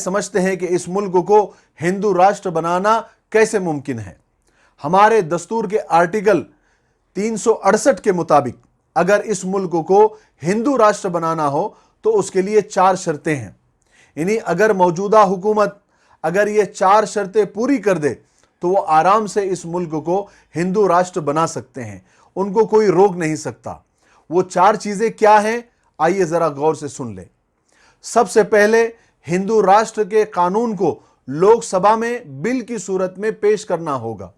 समझते हैं कि इस मुल्क को हिंदू राष्ट्र बनाना कैसे मुमकिन है। हमारे दस्तूर के आर्टिकल 368 के मुताबिक अगर इस मुल्क को हिंदू राष्ट्र बनाना हो तो उसके लिए 4 शर्तें हैं। यानी अगर मौजूदा हुकूमत अगर ये 4 शर्तें पूरी कर दे तो वो आराम से इस मुल्क को हिंदू राष्ट्र बना सकते हैं, उनको कोई रोक नहीं सकता। वो 4 चीजें क्या हैं, आइए जरा गौर से सुन ले। सबसे पहले, हिंदू राष्ट्र के कानून को लोकसभा में बिल की सूरत में पेश करना होगा।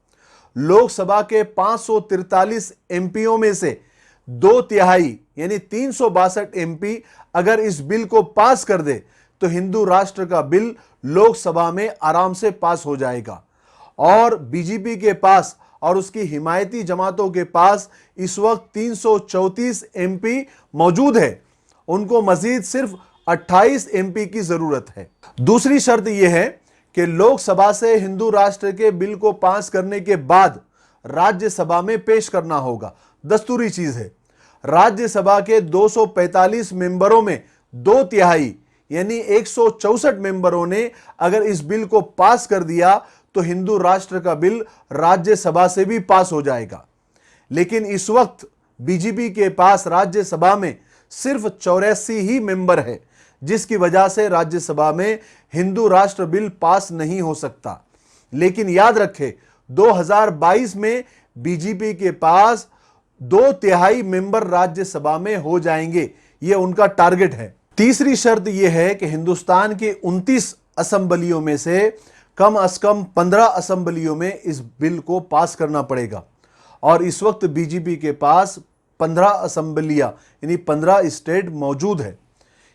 लोकसभा के 543 एमपीओ में से 2/3 यानी 362 एमपी अगर इस बिल को पास कर दे तो हिंदू राष्ट्र का बिल लोकसभा में आराम से पास हो जाएगा। और बीजेपी के पास और उसकी हिमायती जमातों के पास इस वक्त 334 एमपी मौजूद है, उनको मजीद सिर्फ 28 एमपी की जरूरत है। दूसरी शर्त यह है कि लोकसभा से हिंदू राष्ट्र के बिल को पास करने के बाद राज्यसभा में पेश करना होगा। दस्तूरी चीज है। राज्यसभा के 245 मेंबरों में 2/3 यानी 164 मेंबरों ने अगर इस बिल को पास कर दिया तो हिंदू राष्ट्र का बिल राज्यसभा से भी पास हो जाएगा। लेकिन इस वक्त बीजेपी के पास राज्यसभा में सिर्फ 84 ही मेंबर है, जिसकी वजह से राज्यसभा में हिंदू राष्ट्र बिल पास नहीं हो सकता। लेकिन याद रखें, 2022 में बीजेपी के पास 2/3 मेंबर राज्यसभा में हो जाएंगे, यह उनका टारगेट है। तीसरी शर्त यह है कि हिंदुस्तान के 29 असेंबलियों में से कम 15 असेंबलियों में इस बिल को पास करना पड़ेगा। और इस वक्त बीजेपी के पास 15 असेंबलियां यानी 15 स्टेट मौजूद है,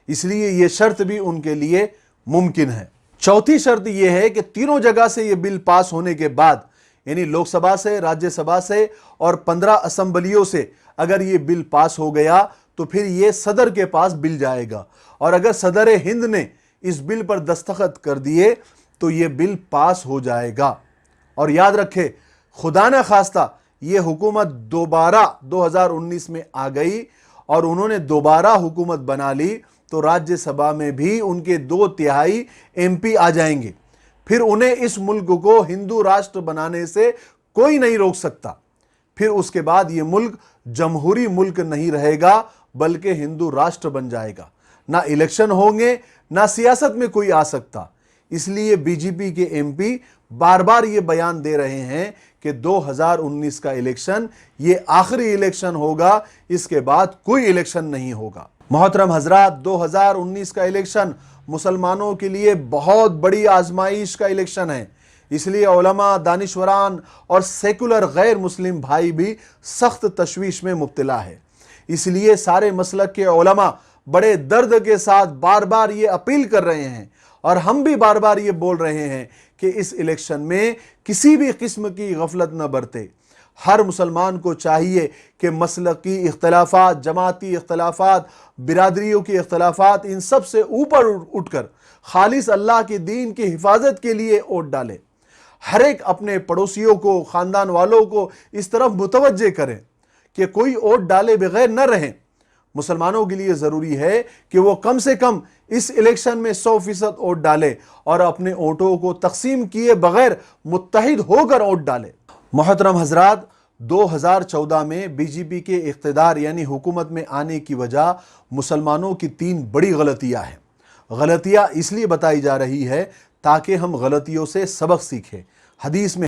इसलिए यह शर्त भी उनके लिए मुमकिन है। चौथी शर्त यह है कि तीनों जगह से यह बिल पास होने के बाद यानी लोकसभा से, राज्यसभा से और 15 असेंबलियों से अगर यह बिल पास हो गया तो फिर यह सदर के पास बिल जाएगा। और अगर सदर हिंद ने इस बिल पर दस्तखत कर दिए तो यह बिल पास हो जाएगा। और याद रखें, खुदा न खास्ता यह हुकूमत दोबारा 2019 में आ गई और उन्होंने दोबारा हुकूमत बना ली तो राज्यसभा में भी उनके 2/3 एमपी आ जाएंगे। फिर उन्हें इस मुल्क को हिंदू राष्ट्र बनाने से कोई नहीं रोक सकता। फिर उसके बाद यह मुल्क जमहूरी मुल्क नहीं रहेगा बल्कि हिंदू राष्ट्र बन जाएगा। ना इलेक्शन होंगे, ना सियासत में कोई आ सकता। इसलिए बीजेपी के एमपी बार बार ये बयान दे रहे हैं कि 2019 का इलेक्शन ये आखिरी इलेक्शन होगा, इसके बाद कोई इलेक्शन नहीं होगा। मोहतरम हजरात, 2019 का इलेक्शन मुसलमानों के लिए बहुत बड़ी आजमाइश का इलेक्शन है। इसलिए उलमा, दानिशवरान और सेकुलर गैर मुस्लिम भाई भी सख्त तशवीश में मुब्तला है। इसलिए सारे मसलक के उलमा बड़े दर्द के साथ बार बार ये अपील कर रहे हैं और हम भी बार बार ये बोल रहे हैं कि इस इलेक्शन में किसी भी किस्म की गफलत न बरते। हर मुसलमान को चाहिए कि मसलकी इख्तलाफात, जमाती इख्तलाफात, बिरादरियों की इख्तलाफात, इन सब से ऊपर उठकर खालिस अल्लाह के दीन की हिफाजत के लिए वोट डाले। हर एक अपने पड़ोसियों को, ख़ानदान वालों को इस तरफ मुतवज्जे करें कि कोई वोट डाले बगैर न रहें। मुसलमानों के लिए ज़रूरी है कि वो कम से कम इस इलेक्शन में 100% वोट डाले और अपने वोटों को तकसीम किए बगैर मुत्तहिद होकर वोट डाले। मोहतरम हजरात, 2014 में बीजेपी के इख्तिदार यानी हुकूमत में आने की वजह मुसलमानों की 3 बड़ी गलतियां हैं। गलतियां इसलिए बताई जा रही है ताकि हम गलतियों से सबक सीखें। हदीस में